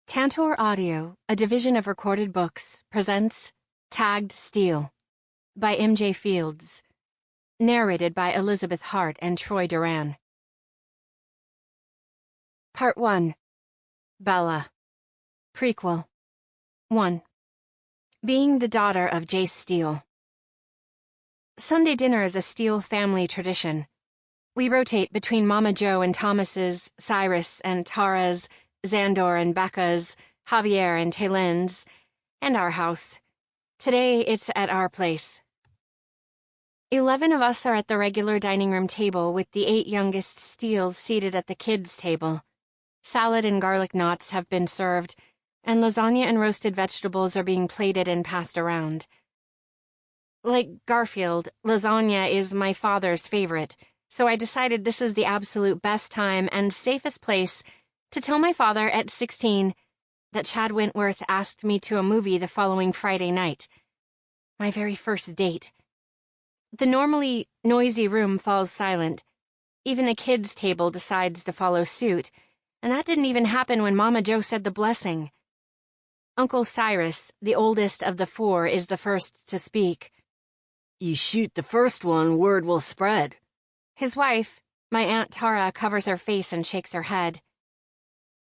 Tantor Audio, a division of Recorded Books, presents Jase Steel by M.J. Fields, narrated by Elizabeth Hart and Troy Duran. Part 1. Bella. Prequel. 1. Being the daughter of Jase Steel. Sunday dinner is a Steel family tradition. We rotate between Momma Joe and Thomas's, Cyrus and Tara's, Xandor and Becca's, Javier and Taylen's, and our house. Today, it's at our place. 11 of us are at the regular dining room table with the 8 youngest Steels seated at the kids' table. Salad and garlic knots have been served, and lasagna and roasted vegetables are being plated and passed around. Like Garfield, lasagna is my father's favorite, so I decided this is the absolute best time and safest place to tell my father at 16 that Chad Wentworth asked me to a movie the following Friday night. My very first date. The normally noisy room falls silent. Even the kids' table decides to follow suit, and that didn't even happen when Momma Joe said the blessing. Uncle Cyrus, the oldest of the 4, is the first to speak. You shoot the first one, word will spread. His wife, my Aunt Tara, covers her face and shakes her head.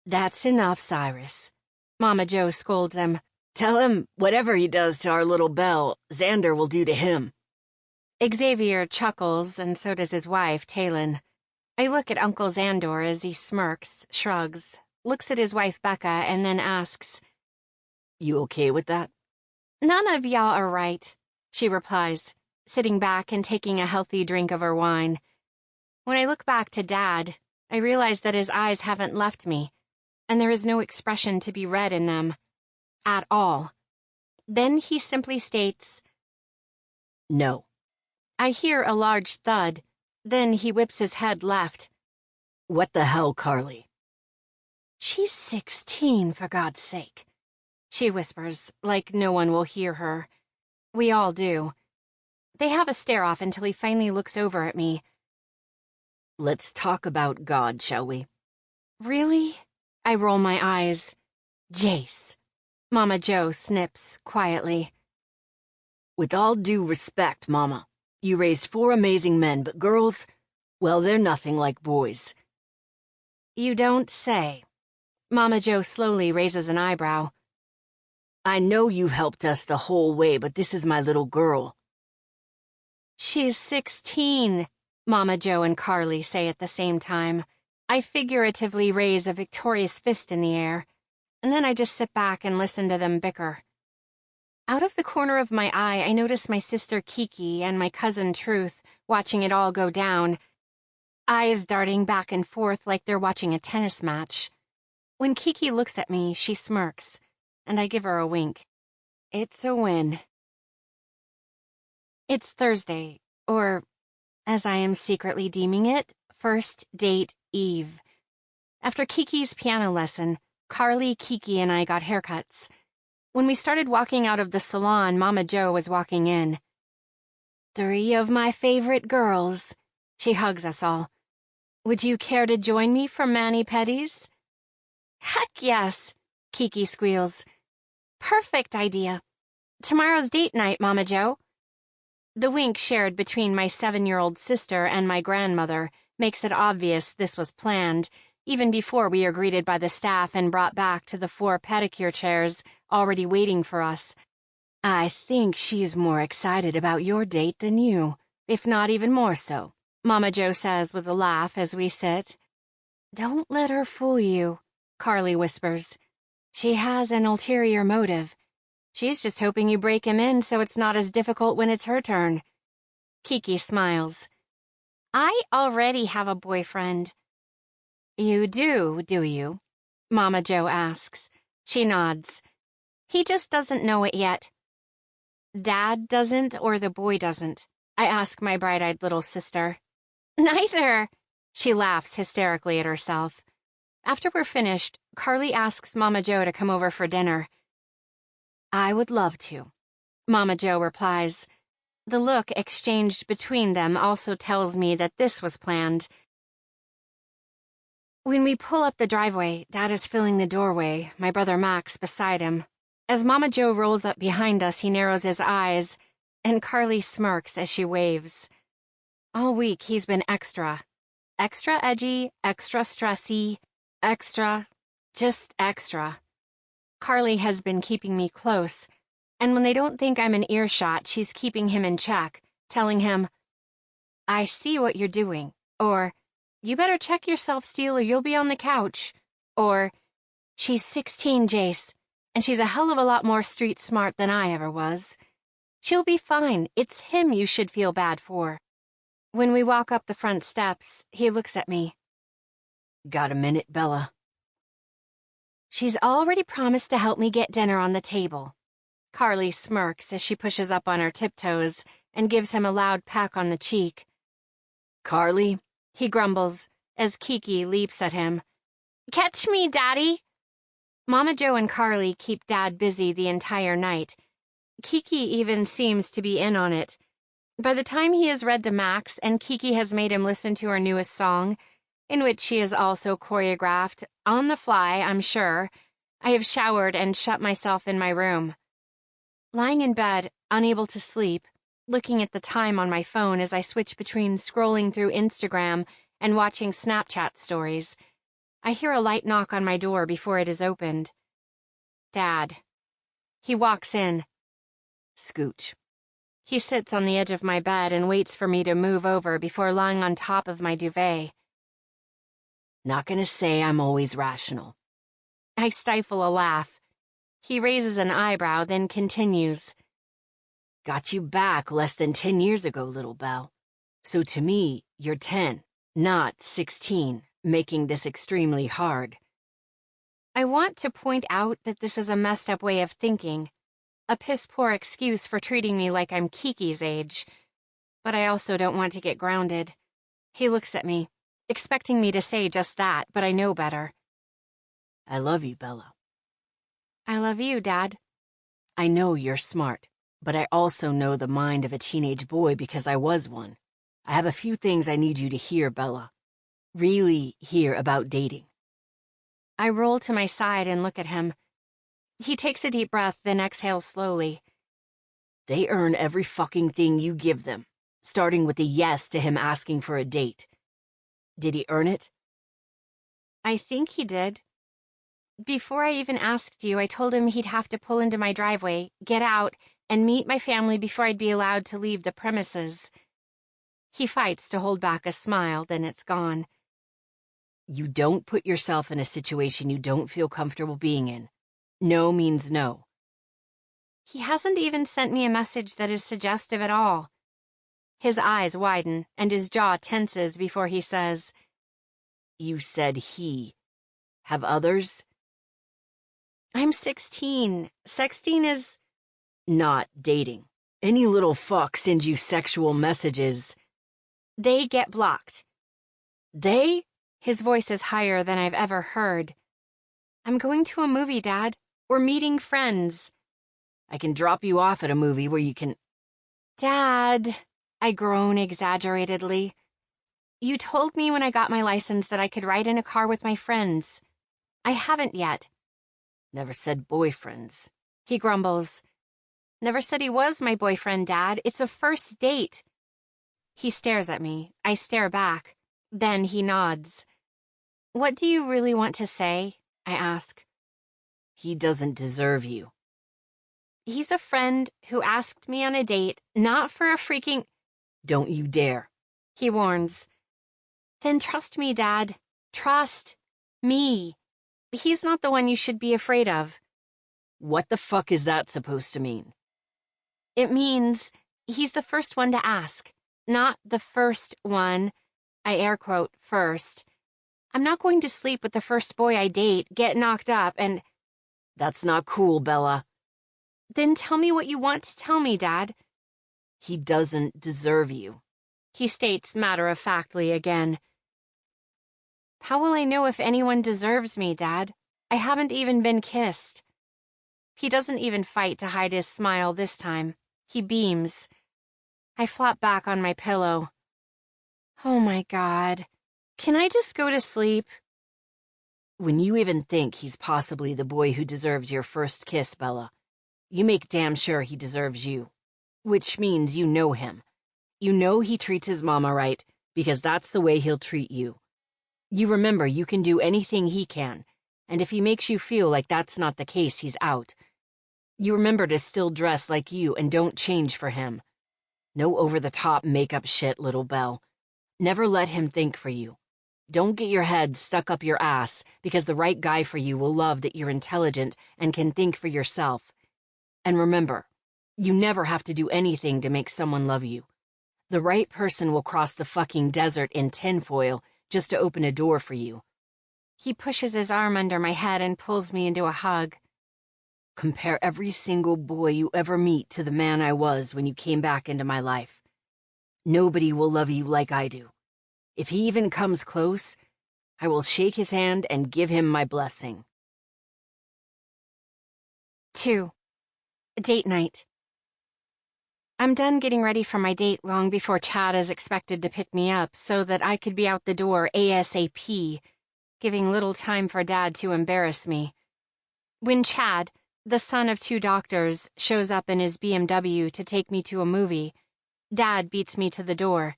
That's enough, Cyrus. Momma Joe scolds him. Tell him whatever he does to our little Belle, Xander will do to him. Xavier chuckles, and so does his wife, Taylen. I look at Uncle Xandor as he smirks, shrugs, looks at his wife Becca, and then asks, You okay with that? None of y'all are right, she replies, sitting back and taking a healthy drink of her wine. When I look back to Dad, I realize that his eyes haven't left me, and there is no expression to be read in them. At all. Then he simply states, No. I hear a large thud. Then he whips his head left. What the hell, Carly? She's 16, for God's sake. She whispers, like no one will hear her. We all do. They have a stare-off until he finally looks over at me. Let's talk about God, shall we? Really? I roll my eyes. Jase. Momma Joe snips quietly. With all due respect, Mama, you raised 4 amazing men, but girls, well, they're nothing like boys. You don't say. Momma Joe slowly raises an eyebrow. I know you've helped us the whole way, but this is my little girl. She's 16, Momma Joe and Carly say at the same time. I figuratively raise a victorious fist in the air, and then I just sit back and listen to them bicker. Out of the corner of my eye, I notice my sister Kiki and my cousin Truth watching it all go down, eyes darting back and forth like they're watching a tennis match. When Kiki looks at me, she smirks, and I give her a wink. It's a win. It's Thursday, or, as I am secretly deeming it, first date Eve. After Kiki's piano lesson, Carly, Kiki, and I got haircuts. When we started walking out of the salon, Momma Joe was walking in. 3 of my favorite girls. She hugs us all. Would you care to join me for mani-pedis? Heck yes, Kiki squeals. Perfect idea. Tomorrow's date night, Momma Joe. The wink shared between my 7-year-old sister and my grandmother makes it obvious this was planned, even before we are greeted by the staff and brought back to the 4 pedicure chairs already waiting for us. I think she's more excited about your date than you, if not even more so, Momma Joe says with a laugh as we sit. Don't let her fool you, Carly whispers. She has an ulterior motive. She's just hoping you break him in so it's not as difficult when it's her turn. Kiki smiles. I already have a boyfriend. You do you? Momma Joe asks. She nods. He just doesn't know it yet. Dad doesn't or the boy doesn't? I ask my bright-eyed little sister. Neither. She laughs hysterically at herself. After we're finished, Carly asks Momma Joe to come over for dinner. I would love to, Momma Joe replies. The look exchanged between them also tells me that this was planned. When we pull up the driveway, Dad is filling the doorway, my brother Max beside him. As Momma Joe rolls up behind us, he narrows his eyes, and Carly smirks as she waves. All week, he's been extra. Extra edgy, extra stressy, just extra. Carly has been keeping me close, and when they don't think I'm in earshot, she's keeping him in check, telling him, "I see what you're doing," or, "You better check yourself, Steel, or you'll be on the couch," or, "She's 16, Jase, and she's a hell of a lot more street smart than I ever was. She'll be fine. It's him you should feel bad for." When we walk up the front steps, he looks at me. Got a minute, Bella? She's already promised to help me get dinner on the table. Carly smirks as she pushes up on her tiptoes and gives him a loud peck on the cheek. Carly? He grumbles as Kiki leaps at him. "Catch me, Daddy!" Momma Joe and Carly keep Dad busy the entire night. Kiki even seems to be in on it. By the time he has read to Max and Kiki has made him listen to her newest song, in which she is also choreographed, on the fly, I'm sure, I have showered and shut myself in my room. Lying in bed, unable to sleep, looking at the time on my phone as I switch between scrolling through Instagram and watching Snapchat stories, I hear a light knock on my door before it is opened. Dad. He walks in. Scooch. He sits on the edge of my bed and waits for me to move over before lying on top of my duvet. Not gonna say I'm always rational. I stifle a laugh. He raises an eyebrow, then continues. Got you back less than 10 years ago, little Belle. So to me, you're 10, not 16, making this extremely hard. I want to point out that this is a messed up way of thinking. A piss-poor excuse for treating me like I'm Kiki's age. But I also don't want to get grounded. He looks at me, expecting me to say just that, but I know better. I love you, Bella. I love you, Dad. I know you're smart, but I also know the mind of a teenage boy because I was one. I have a few things I need you to hear, Bella. Really hear about dating. I roll to my side and look at him. He takes a deep breath, then exhales slowly. They earn every fucking thing you give them, starting with a yes to him asking for a date. Did he earn it? I think he did. Before I even asked you, I told him he'd have to pull into my driveway, get out, and meet my family before I'd be allowed to leave the premises. He fights to hold back a smile, then it's gone. You don't put yourself in a situation you don't feel comfortable being in. No means no. He hasn't even sent me a message that is suggestive at all. His eyes widen, and his jaw tenses before he says, You said he. Have others? I'm 16. Sexting is... Not dating. Any little fuck sends you sexual messages. They get blocked. They? His voice is higher than I've ever heard. I'm going to a movie, Dad. We're meeting friends. I can drop you off at a movie where you can... Dad, I groan exaggeratedly. You told me when I got my license that I could ride in a car with my friends. I haven't yet. Never said boyfriends. He grumbles. Never said he was my boyfriend, Dad. It's a first date. He stares at me. I stare back. Then he nods. What do you really want to say? I ask. He doesn't deserve you. He's a friend who asked me on a date, not for a freaking... Don't you dare. He warns. Then trust me, Dad. Trust me. He's not the one you should be afraid of. What the fuck is that supposed to mean? It means he's the first one to ask. Not the first one. I air quote first. I'm not going to sleep with the first boy I date, get knocked up, and... That's not cool, Bella. Then tell me what you want to tell me, Dad. He doesn't deserve you. He states matter-of-factly again. How will I know if anyone deserves me, Dad? I haven't even been kissed. He doesn't even fight to hide his smile this time. He beams. I flop back on my pillow. Oh my God. Can I just go to sleep? When you even think he's possibly the boy who deserves your first kiss, Bella, you make damn sure he deserves you. Which means you know him. You know he treats his mama right, because that's the way he'll treat you. You remember you can do anything he can, and if he makes you feel like that's not the case, he's out. You remember to still dress like you and don't change for him. No over-the-top makeup shit, little Belle. Never let him think for you. Don't get your head stuck up your ass, because the right guy for you will love that you're intelligent and can think for yourself. And remember, you never have to do anything to make someone love you. The right person will cross the fucking desert in tinfoil just to open a door for you. He pushes his arm under my head and pulls me into a hug. Compare every single boy you ever meet to the man I was when you came back into my life. Nobody will love you like I do. If he even comes close, I will shake his hand and give him my blessing. 2. Date night. I'm done getting ready for my date long before Chad is expected to pick me up so that I could be out the door ASAP, giving little time for Dad to embarrass me. When Chad, the son of 2 doctors, shows up in his BMW to take me to a movie, Dad beats me to the door.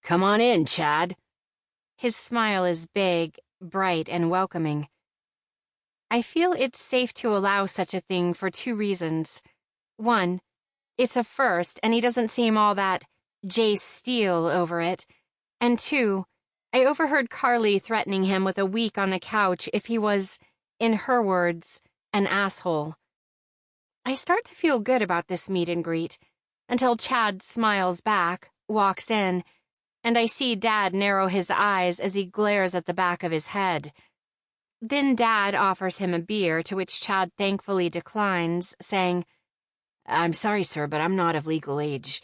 Come on in, Chad. His smile is big, bright, and welcoming. I feel it's safe to allow such a thing for 2 reasons. 1, it's a first, and he doesn't seem all that Jase Steel over it. And 2, I overheard Carly threatening him with a week on the couch if he was, in her words, an asshole. I start to feel good about this meet and greet, until Chad smiles back, walks in, and I see Dad narrow his eyes as he glares at the back of his head. Then Dad offers him a beer, to which Chad thankfully declines, saying, I'm sorry, sir, but I'm not of legal age.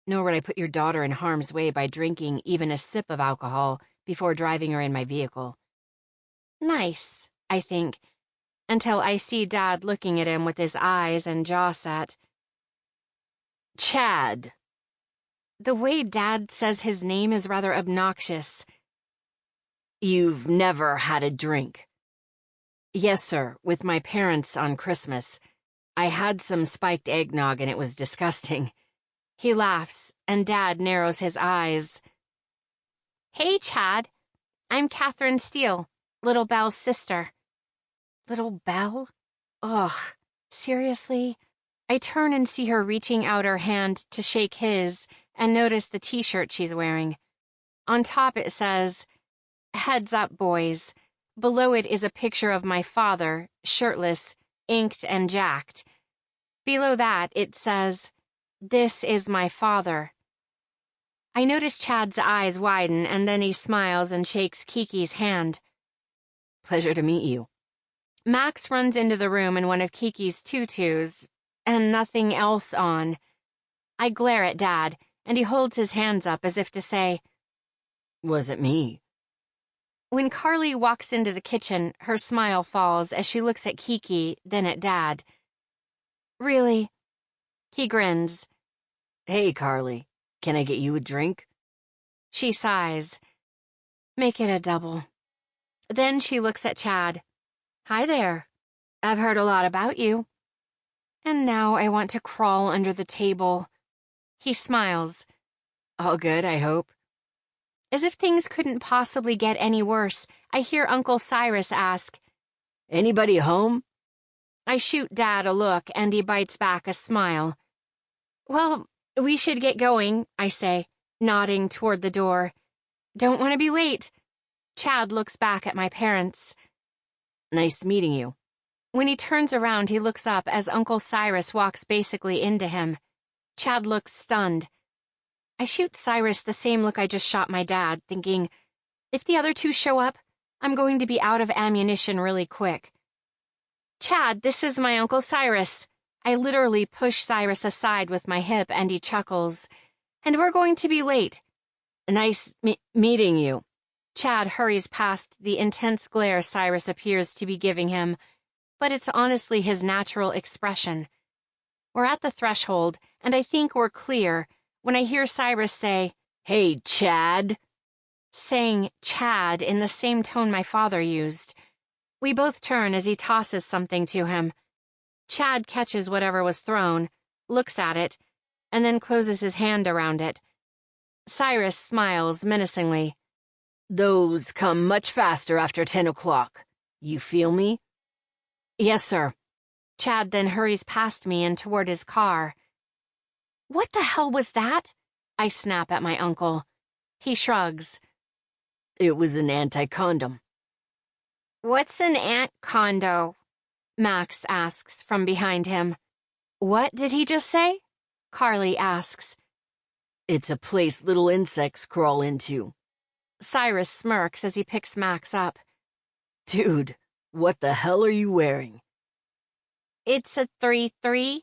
Nor would I put your daughter in harm's way by drinking even a sip of alcohol before driving her in my vehicle. Nice, I think, until I see Dad looking at him with his eyes and jaw set. Chad. The way Dad says his name is rather obnoxious. You've never had a drink? Yes, sir, with my parents on Christmas. I had some spiked eggnog and it was disgusting. He laughs, and Dad narrows his eyes. Hey, Chad. I'm Carly Steel, Little Belle's sister. Little Belle? Ugh, seriously? I turn and see her reaching out her hand to shake his and notice the t-shirt she's wearing. On top it says, "Heads up, boys." Below it is a picture of my father, shirtless, inked and jacked. Below that it says, "This is my father." I notice Chad's eyes widen, and then he smiles and shakes Kiki's hand. Pleasure to meet you. Max runs into the room in one of Kiki's tutus, and nothing else on. I glare at Dad, and he holds his hands up as if to say, Was it me? When Carly walks into the kitchen, her smile falls as she looks at Kiki, then at Dad. Really? He grins. Hey, Carly, can I get you a drink? She sighs. Make it a double. Then she looks at Chad. Hi there. I've heard a lot about you. And now I want to crawl under the table. He smiles. All good, I hope. As if things couldn't possibly get any worse, I hear Uncle Cyrus ask, Anybody home? I shoot Dad a look, and he bites back a smile. Well, we should get going, I say, nodding toward the door. Don't want to be late. Chad looks back at my parents. Nice meeting you. When he turns around, he looks up as Uncle Cyrus walks basically into him. Chad looks stunned. I shoot Cyrus the same look I just shot my dad, thinking, if the other 2 show up, I'm going to be out of ammunition really quick. Chad, this is my Uncle Cyrus. I literally push Cyrus aside with my hip, and he chuckles. And we're going to be late. Nice meeting you. Chad hurries past the intense glare Cyrus appears to be giving him, but it's honestly his natural expression. We're at the threshold, and I think we're clear, when I hear Cyrus say, Hey, Chad. saying Chad in the same tone my father used. We both turn as he tosses something to him. Chad catches whatever was thrown, looks at it, and then closes his hand around it. Cyrus smiles menacingly. Those come much faster after 10 o'clock. You feel me? Yes, sir. Chad then hurries past me and toward his car. What the hell was that? I snap at my uncle. He shrugs. It was an anti-condom. What's an ant-condo? Max asks from behind him. What did he just say? Carly asks. It's a place little insects crawl into. Cyrus smirks as he picks Max up. Dude, what the hell are you wearing? It's a 3-3.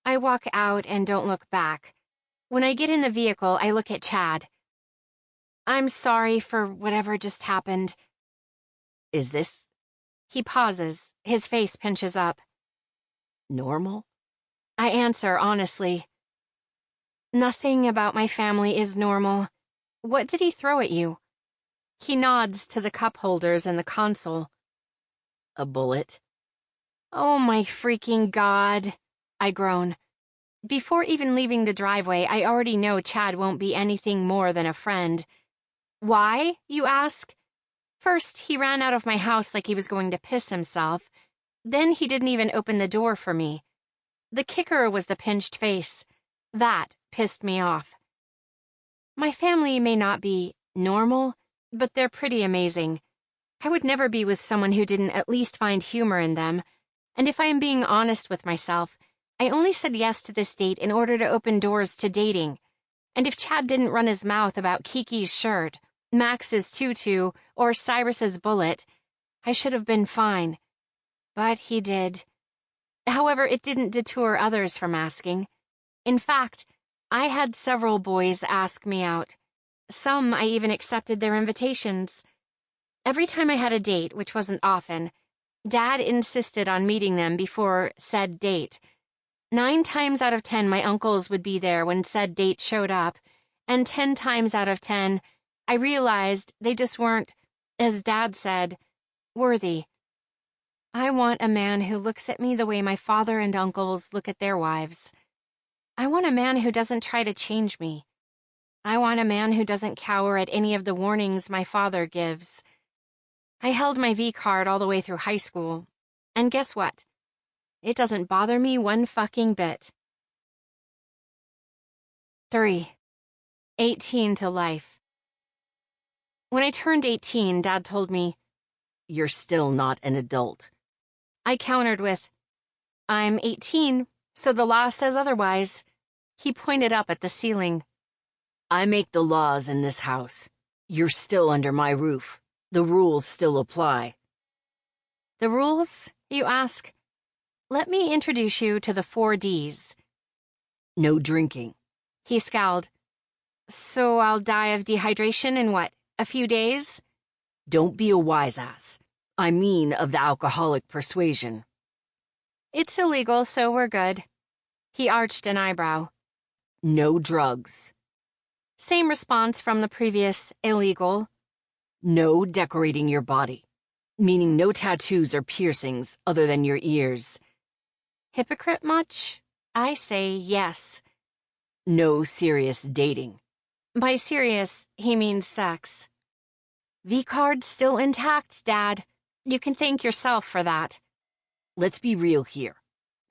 I walk out and don't look back. When I get in the vehicle, I look at Chad. I'm sorry for whatever just happened. Is this... He pauses. His face pinches up. normal? I answer honestly. Nothing about my family is normal. What did he throw at you? He nods to the cup holders in the console. A bullet? Oh my freaking God, I groan. Before even leaving the driveway, I already know Chad won't be anything more than a friend. Why, you ask? First, he ran out of my house like he was going to piss himself. Then he didn't even open the door for me. The kicker was the pinched face. That pissed me off. My family may not be normal, but they're pretty amazing. I would never be with someone who didn't at least find humor in them. And if I am being honest with myself, I only said yes to this date in order to open doors to dating. And if Chad didn't run his mouth about Kiki's shirt, Max's tutu, or Cyrus's bullet, I should have been fine. But he did. However, it didn't deter others from asking. In fact, I had several boys ask me out. Some I even accepted their invitations. Every time I had a date, which wasn't often, Dad insisted on meeting them before said date. 9 times out of 10, my uncles would be there when said date showed up, and 10 times out of 10, I realized they just weren't, as Dad said, worthy. I want a man who looks at me the way my father and uncles look at their wives. I want a man who doesn't try to change me. I want a man who doesn't cower at any of the warnings my father gives. I held my V card all the way through high school, and guess what? It doesn't bother me one fucking bit. 3. 18 to life. When I turned 18, Dad told me, You're still not an adult. I countered with, I'm 18, so the law says otherwise. He pointed up at the ceiling. I make the laws in this house. You're still under my roof. The rules still apply. The rules, you ask? Let me introduce you to the 4 Ds. No drinking. He scowled. So I'll die of dehydration in what, a few days? Don't be a wise ass. I mean of the alcoholic persuasion. It's illegal, so we're good. He arched an eyebrow. No drugs. Same response from the previous illegal. No decorating your body. Meaning no tattoos or piercings other than your ears. Hypocrite much? I say yes. No serious dating. By serious, he means sex. V-card's still intact, Dad. You can thank yourself for that. Let's be real here.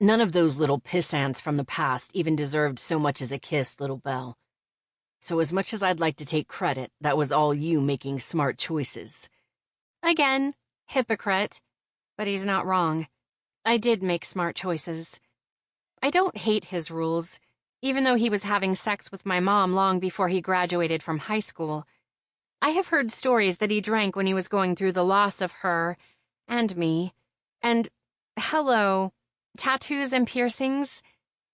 None of those little pissants from the past even deserved so much as a kiss, little Belle. So as much as I'd like to take credit, that was all you making smart choices. Again, hypocrite. But he's not wrong. I did make smart choices. I don't hate his rules, even though he was having sex with my mom long before he graduated from high school. I have heard stories that he drank when he was going through the loss of her, and me, and, hello, tattoos and piercings.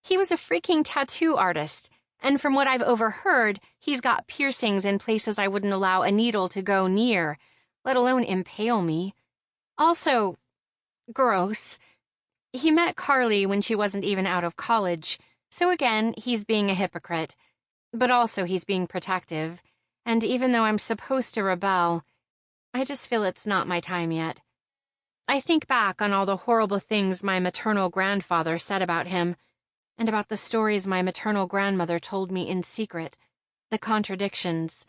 He was a freaking tattoo artist, and from what I've overheard, he's got piercings in places I wouldn't allow a needle to go near, let alone impale me. Also, gross. He met Carly when she wasn't even out of college, so again, he's being a hypocrite. But also he's being protective. and even though I'm supposed to rebel, I just feel it's not my time yet. I think back on all the horrible things my maternal grandfather said about him, and about the stories my maternal grandmother told me in secret, the contradictions.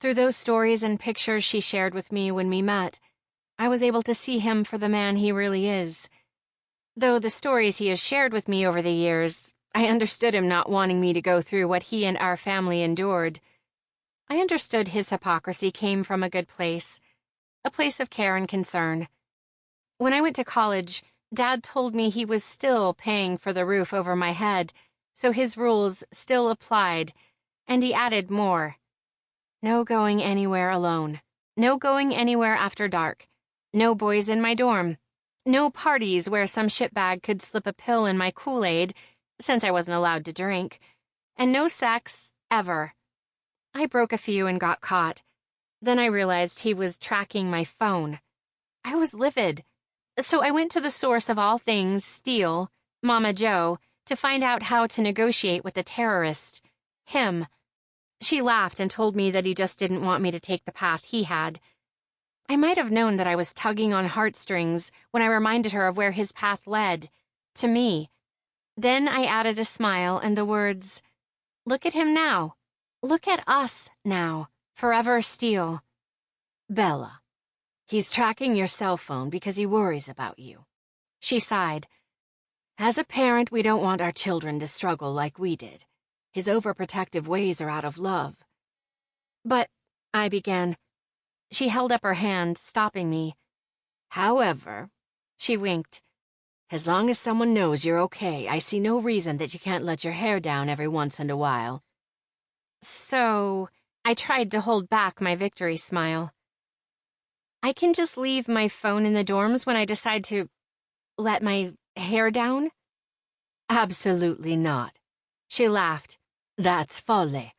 Through those stories and pictures she shared with me when we met, I was able to see him for the man he really is. Though the stories he has shared with me over the years, I understood him not wanting me to go through what he and our family endured. I understood his hypocrisy came from a good place, a place of care and concern. When I went to college, Dad told me he was still paying for the roof over my head, so his rules still applied, and he added more. No going anywhere alone. No going anywhere after dark. No boys in my dorm. No parties where some shitbag could slip a pill in my Kool-Aid, since I wasn't allowed to drink. And no sex, ever. I broke a few and got caught. Then I realized he was tracking my phone. I was livid. So I went to the source of all things, Steel, Momma Joe, to find out how to negotiate with the terrorist. Him. She laughed and told me that he just didn't want me to take the path he had. I might have known that I was tugging on heartstrings when I reminded her of where his path led. To me. Then I added a smile and the words, "Look at him now. Look at us now. Forever Steel." Bella, he's tracking your cell phone because he worries about you. She sighed. As a parent, we don't want our children to struggle like we did. His overprotective ways are out of love. But, I began. She held up her hand, stopping me. However, she winked. As long as someone knows you're okay, I see no reason that you can't let your hair down every once in a while. So, I tried to hold back my victory smile. I can just leave my phone in the dorms when I decide to let my hair down? Absolutely not. She laughed. That's folly.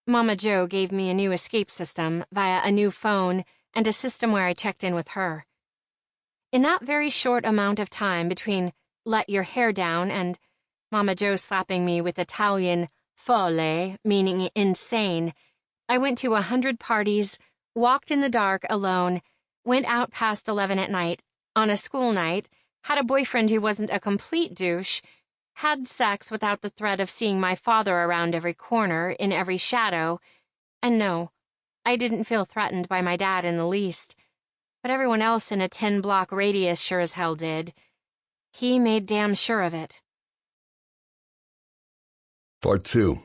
Momma Joe gave me a new escape system via a new phone and a system where I checked in with her. In that very short amount of time between let your hair down and Momma Joe slapping me with Italian folle, meaning insane, I went to 100 parties, walked in the dark alone, went out past 11 at night, on a school night, had a boyfriend who wasn't a complete douche, had sex without the threat of seeing my father around every corner, in every shadow, and no, I didn't feel threatened by my dad in the least, but everyone else in a 10-block radius sure as hell did. He made damn sure of it. Part 2.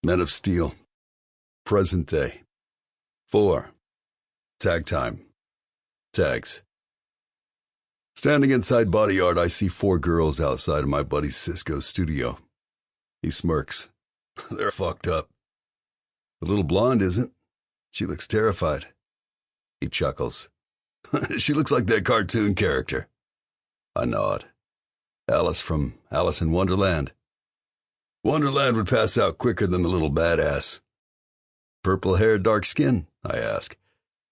Men of Steel. Present day. 4. Tag time. Tags. Standing inside body art, I see 4 girls outside of my buddy Cisco's studio. He smirks. They're fucked up. The little blonde isn't. She looks terrified. He chuckles. She looks like that cartoon character. I nod. Alice from Alice in Wonderland. Wonderland would pass out quicker than the little badass. Purple hair, dark skin, I ask,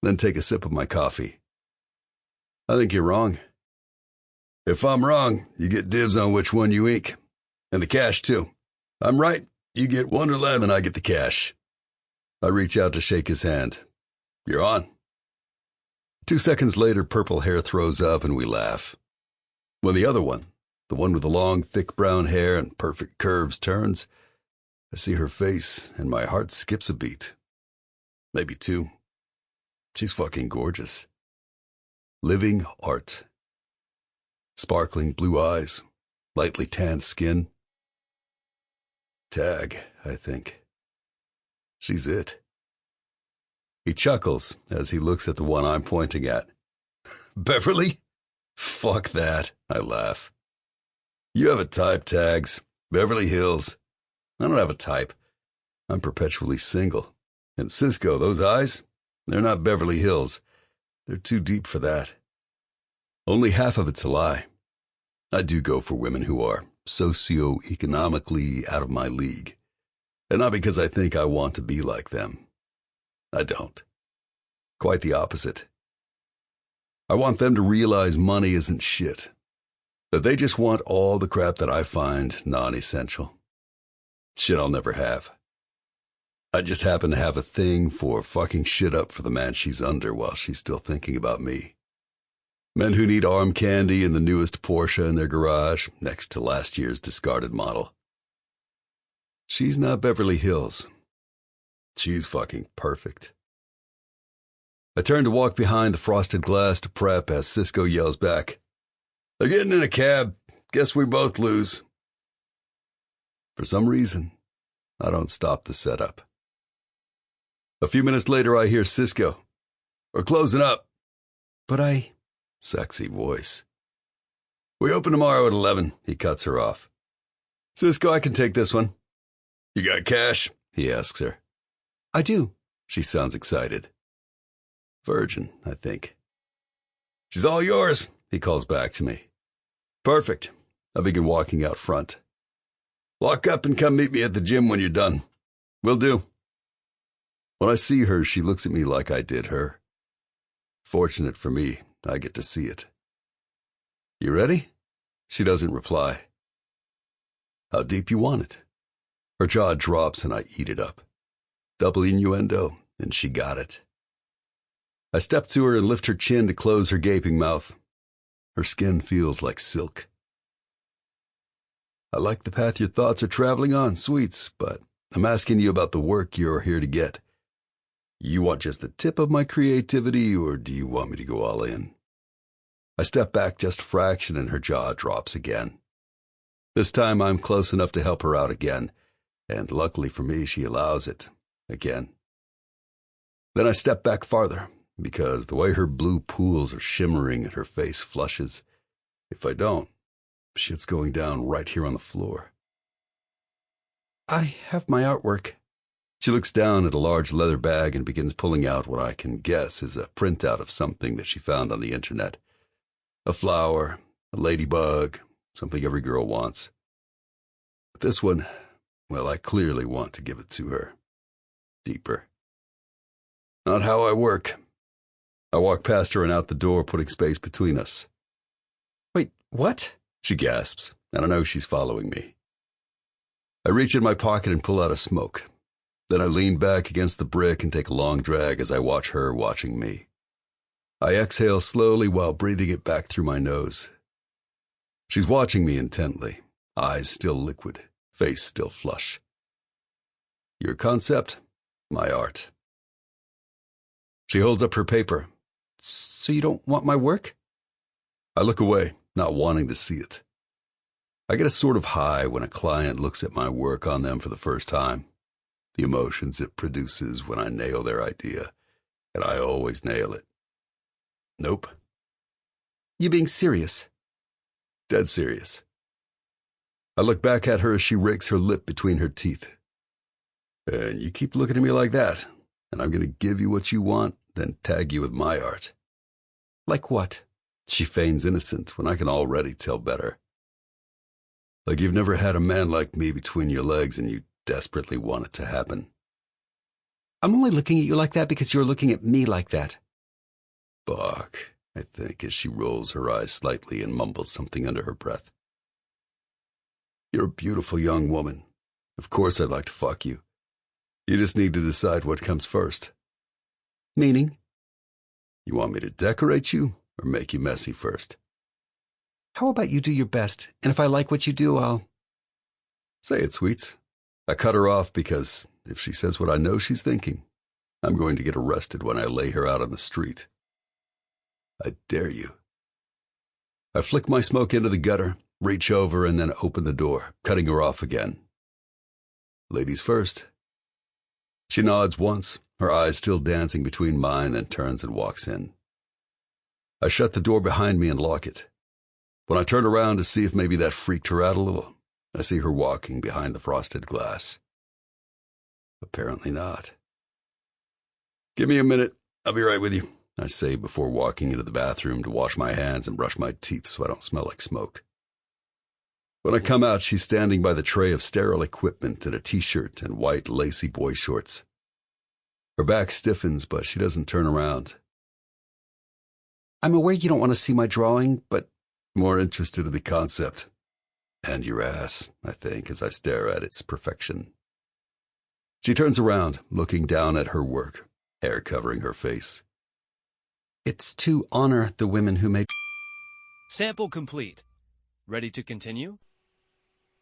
then take a sip of my coffee. I think you're wrong. If I'm wrong, you get dibs on which one you ink. And the cash, too. I'm right, you get Wonderland and I get the cash. I reach out to shake his hand. You're on. 2 seconds later, purple hair throws up and we laugh. When the other one, the one with the long, thick brown hair and perfect curves, turns, I see her face and my heart skips a beat. Maybe 2. She's fucking gorgeous. Living art. Sparkling blue eyes, lightly tanned skin. Tag, I think. She's it. He chuckles as he looks at the one I'm pointing at. Beverly? Fuck that, I laugh. You have a type, Tags. Beverly Hills. I don't have a type. I'm perpetually single. And Cisco, those eyes, they're not Beverly Hills. They're too deep for that. Only half of it's a lie. I do go for women who are socio-economically out of my league. And not because I think I want to be like them. I don't. Quite the opposite. I want them to realize money isn't shit. That they just want all the crap that I find non-essential. Shit I'll never have. I just happen to have a thing for fucking shit up for the man she's under while she's still thinking about me. Men who need arm candy and the newest Porsche in their garage next to last year's discarded model. She's not Beverly Hills. She's fucking perfect. I turn to walk behind the frosted glass to prep as Cisco yells back, "They're getting in a cab. Guess we both lose." For some reason, I don't stop the setup. A few minutes later, I hear Cisco, "We're closing up." "But sexy voice. "We open tomorrow at 11, he cuts her off. "Cisco, I can take this one." "You got cash?" he asks her. "I do." She sounds excited. Virgin, I think. "She's all yours," he calls back to me. "Perfect." I begin walking out front. "Lock up and come meet me at the gym when you're done." "Will do." When I see her, she looks at me like I did her. Fortunate for me, I get to see it. "You ready?" She doesn't reply. "How deep you want it?" Her jaw drops and I eat it up. Double innuendo, and she got it. I step to her and lift her chin to close her gaping mouth. Her skin feels like silk. "I like the path your thoughts are traveling on, sweets, but I'm asking you about the work you're here to get. You want just the tip of my creativity, or do you want me to go all in?" I step back just a fraction and her jaw drops again. This time I'm close enough to help her out again, and luckily for me, she allows it again. Then I step back farther, because the way her blue pools are shimmering and her face flushes, if I don't, shit's going down right here on the floor. "I have my artwork." She looks down at a large leather bag and begins pulling out what I can guess is a printout of something that she found on the internet. A flower, a ladybug, something every girl wants. But this one, well, I clearly want to give it to her. Deeper. Not how I work. I walk past her and out the door, putting space between us. "Wait, what?" she gasps, and I know she's following me. I reach in my pocket and pull out a smoke. Then I lean back against the brick and take a long drag as I watch her watching me. I exhale slowly while breathing it back through my nose. She's watching me intently, eyes still liquid, face still flush. Your concept, my art. She holds up her paper. "So you don't want my work?" I look away, not wanting to see it. I get a sort of high when a client looks at my work on them for the first time. The emotions it produces when I nail their idea, and I always nail it. Nope. "You being serious?" Dead serious. I look back at her as she rakes her lip between her teeth. "And you keep looking at me like that, and I'm going to give you what you want, then tag you with my art." "Like what?" She feigns innocent when I can already tell better. "Like you've never had a man like me between your legs and you desperately want it to happen." "I'm only looking at you like that because you're looking at me like that." "Fuck," I think, as she rolls her eyes slightly and mumbles something under her breath. "You're a beautiful young woman. Of course I'd like to fuck you. You just need to decide what comes first." "Meaning?" "You want me to decorate you or make you messy first?" "How about you do your best, and if I like what you do, I'll—" "Say it, sweets." I cut her off because if she says what I know she's thinking, I'm going to get arrested when I lay her out on the street. I dare you. I flick my smoke into the gutter, reach over, and then open the door, cutting her off again. "Ladies first." She nods once, her eyes still dancing between mine, then turns and walks in. I shut the door behind me and lock it. When I turn around to see if maybe that freaked her out a little, I see her walking behind the frosted glass. Apparently not. "Give me a minute. I'll be right with you," I say before walking into the bathroom to wash my hands and brush my teeth so I don't smell like smoke. When I come out, she's standing by the tray of sterile equipment in a t-shirt and white lacy boy shorts. Her back stiffens, but she doesn't turn around. "I'm aware you don't want to see my drawing, but—" "More interested in the concept. And your ass," I think, as I stare at its perfection. She turns around, looking down at her work, hair covering her face. It's to honor the women who made... Sample complete. Ready to continue?